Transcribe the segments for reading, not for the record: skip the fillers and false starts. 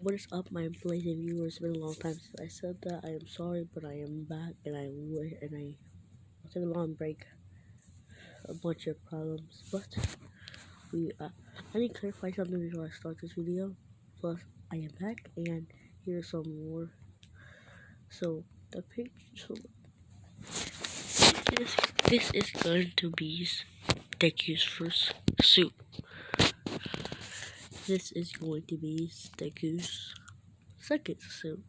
What is up, my blazing viewers? It's been a long time since I said that. I am sorry, but I am back, and I took a long break, a bunch of problems. But we, I need to clarify something before I start this video. Plus, I am back, and here's some more. So the picture, this is going to be Deku's first suit. This is going to be Deku's second suit.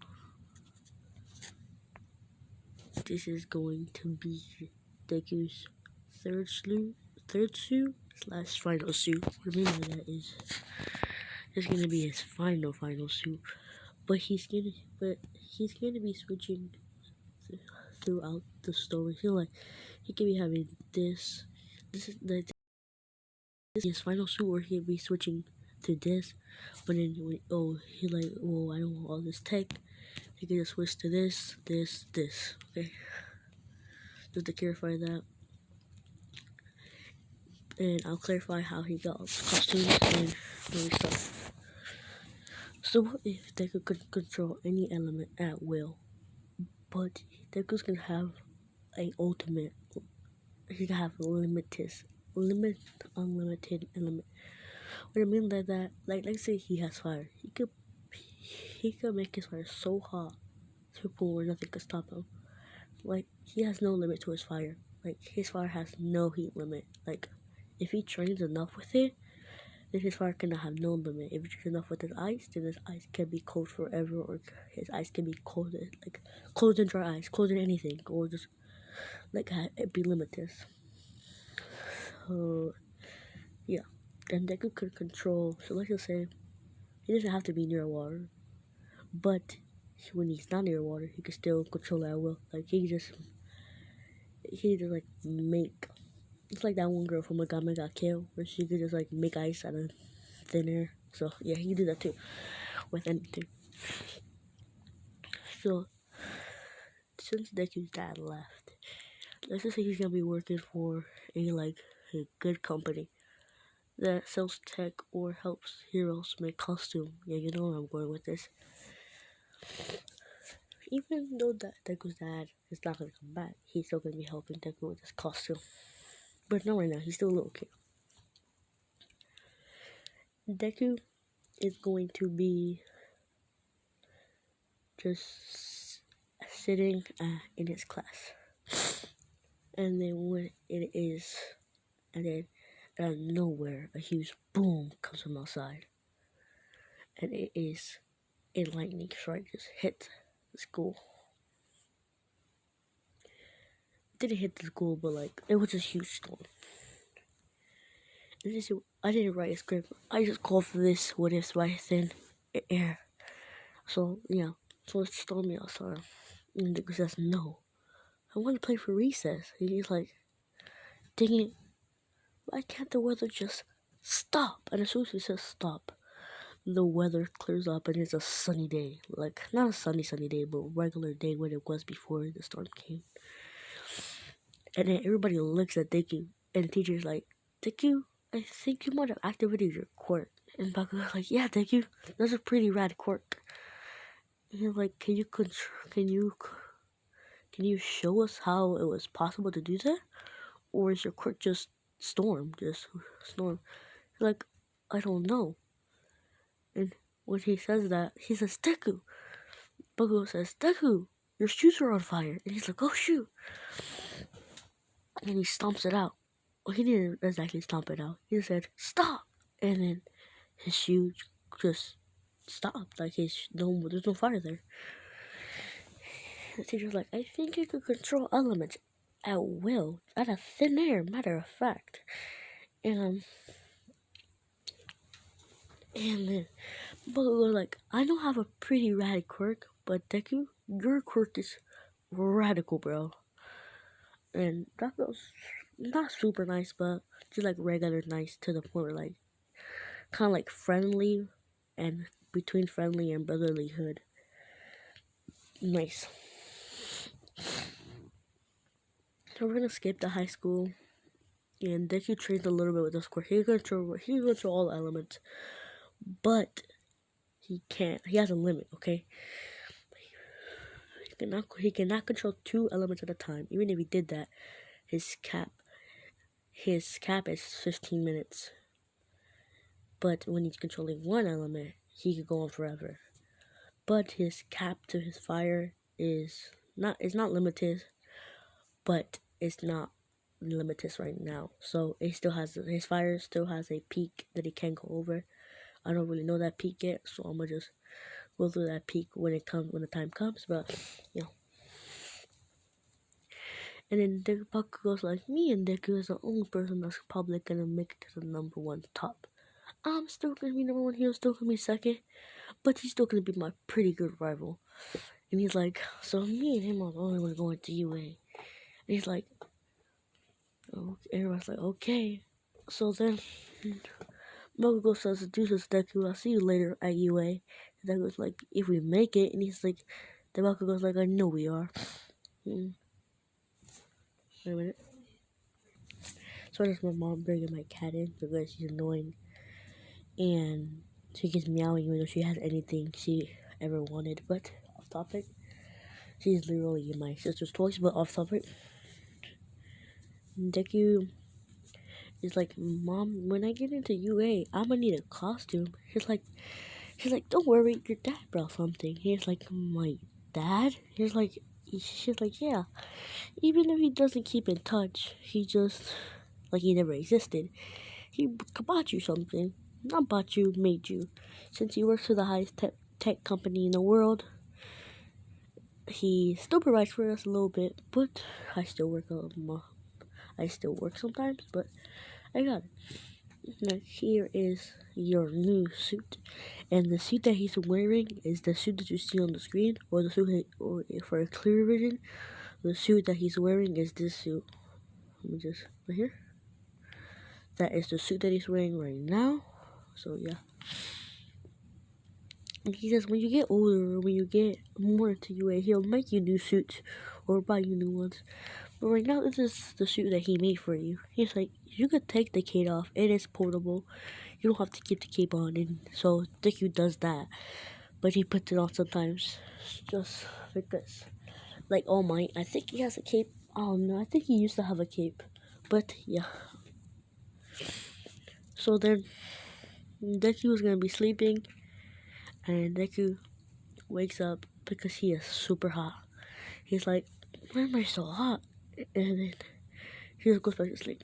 This is going to be Deku's third suit slash final suit. What I mean by that is it's gonna be his final suit. But he's gonna be switching throughout the story. He could be having this is his final suit, or he'll be switching to this. But then he like, oh, I don't want all this tech. He can just switch to this. Okay, just to clarify that. And I'll clarify how he got costumes and other stuff. So what if Deku could control any element at will, but Deku's gonna have an ultimate. He can have unlimited element. What I mean by that, like let's say he has fire, he could make his fire so hot to a point where nothing could stop him. Like he has no limit to his fire. Like his fire has no heat limit. Like if he trains enough with it, then his fire cannot have no limit. If he trains enough with his ice, then his ice can be cold forever, or his ice can be cold, like cold and dry ice, cold and anything, or just like it be limitless. So yeah, and Deku could control. So let's just say he doesn't have to be near water, but when he's not near water, he can still control that will. Like he just like make. It's like that one girl from Megami got killed, where she could just like make ice out of thin air. So yeah, he can do that too with anything. So since Deku's dad left, let's just say he's gonna be working for a good company that sells tech or helps heroes make costume. Yeah, you know where I'm going with this. Even though that Deku's dad is not gonna come back, he's still gonna be helping Deku with his costume. But not right now, he's still a little kid. Deku is going to be just sitting in his class. And then when it is, and then out of nowhere, a huge boom comes from outside. And it is a lightning strike just hit the school. It didn't hit the school, but like, it was a huge storm. I didn't write a script. I just called for this what if right thin air. So, yeah. So it's stormy outside. And Nick says, no. I want to play for recess. And he's like, dang it. Why can't the weather just stop? And as soon as he says stop, the weather clears up and it's a sunny day. Like, not a sunny day, but a regular day when it was before the storm came. And then everybody looks at Deku, and the teacher's like, Deku, I think you might have activated your quirk. And Baku's like, yeah, Deku, that's a pretty rad quirk. And he's like, can you show us how it was possible to do that? Or is your quirk just storm? He's like, I don't know. And when he says that, he says, Deku. Baku says, Deku, your shoes are on fire. And he's like, oh shoot. And he stomps it out. Well, he didn't exactly stomp it out. He said, stop. And then his shoe just stopped. Like there's no fire there. The teacher's like, I think you can control elements at will, out of thin air, matter of fact. And then Bakugo like, I don't have a pretty rad quirk, but Deku, your quirk is radical, bro. And that was not super nice, but just like regular nice to the point where like kind of like friendly and between friendly and brotherlyhood. Nice. So we're gonna skip the high school, and Deku trains a little bit with the square. He can control all the elements, but he can't. He has a limit. Okay, he cannot control two elements at a time. Even if he did that, his cap is 15 minutes. But when he's controlling one element, he could go on forever. But his cap to his fire is not limited, but it's not limitless right now. So it still has his fire still has a peak that he can't go over. I don't really know that peak yet, so I'm gonna just go through that peak when the time comes. But you know, and then Deku goes like, me and Deku is the only person that's probably gonna make it to the number one top. I'm still gonna be number one. He's still gonna be second, but he's still gonna be my pretty good rival. And he's like, so me and him are the only ones going to UA. And he's like, oh, everyone's like, okay. So then Bakugo says to Deku, I'll see you later at UA. And Deku's like, if we make it, and he's like, then Bakugo's like, I know we are. Wait a minute. So that's my mom bringing my cat in because she's annoying. And she keeps meowing even though she has anything she ever wanted. But off topic, she's literally in my sister's toys, but off topic. Deku is like, Mom, when I get into UA, I'm gonna need a costume. She's like, don't worry, your dad brought something. He's like, my dad? She's like, yeah. Even if he doesn't keep in touch, he just, like he never existed. He bought you something. Not bought you, made you. Since he works for the highest tech company in the world, he still provides for us a little bit, but I still work sometimes, but I got it. Now here is your new suit, and the suit that he's wearing is the suit that you see on the screen, or the suit, or for a clear vision, the suit that he's wearing is this suit. Let me just right here. That is the suit that he's wearing right now. So yeah. And he says when you get older, when you get more into UA, he'll make you new suits or buy you new ones. But right now, this is the suit that he made for you. He's like, you could take the cape off, and it's portable. You don't have to keep the cape on, and so Deku does that. But he puts it on sometimes, just because. Like All Might, I think he has a cape. Oh no, I think he used to have a cape. But yeah. So then, Deku is gonna be sleeping, and Deku wakes up because he is super hot. He's like, why am I so hot? And then he just goes back to sleep.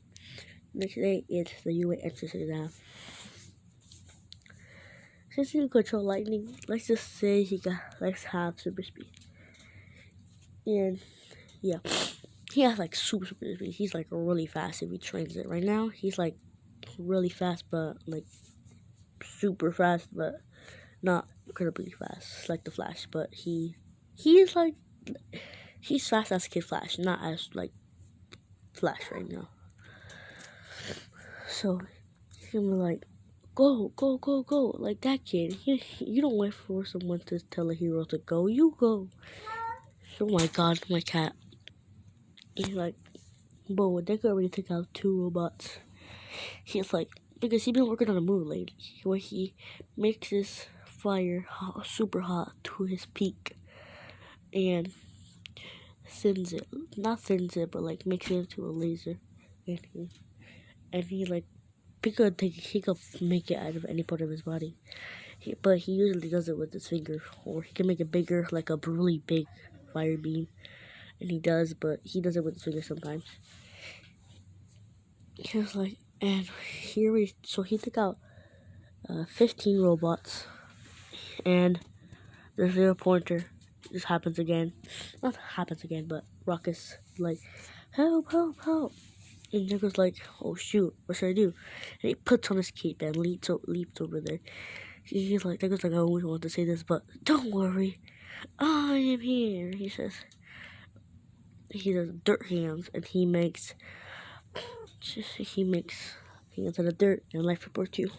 Next day, it's the UA entrance exam. Since he can control lightning, let's just say let's have super speed. And yeah, he has like super speed. He's like really fast if he trains it. Right now, he's like really fast, but like super fast, but not incredibly fast like the Flash. But he's like he's fast as Kid Flash, not as like Flash right now. So he's gonna be like, go, go, go, go, like that kid. You don't wait for someone to tell a hero to go. You go. Oh my god, my cat. He's like, but they could already take out 2 robots. He's like, because he's been working on a movie lately where he makes his fire super hot to his peak and not sends it, but like makes it into a laser, and he like he could make it out of any part of his body, but he usually does it with his finger, or he can make it bigger, like a really big fire beam, and he does, but he does it with his finger sometimes. He was like, and so he took out 15 robots, and the 0 pointer just happens again. Not happens again, but Ruckus like, help, help, help. And Nicho's like, oh shoot, what should I do? And he puts on his cape and leaps over there. He's like, Nicho's like, I always want to say this, but don't worry, I am here. He says, he does dirt hands, and he makes hands out of dirt and life report too.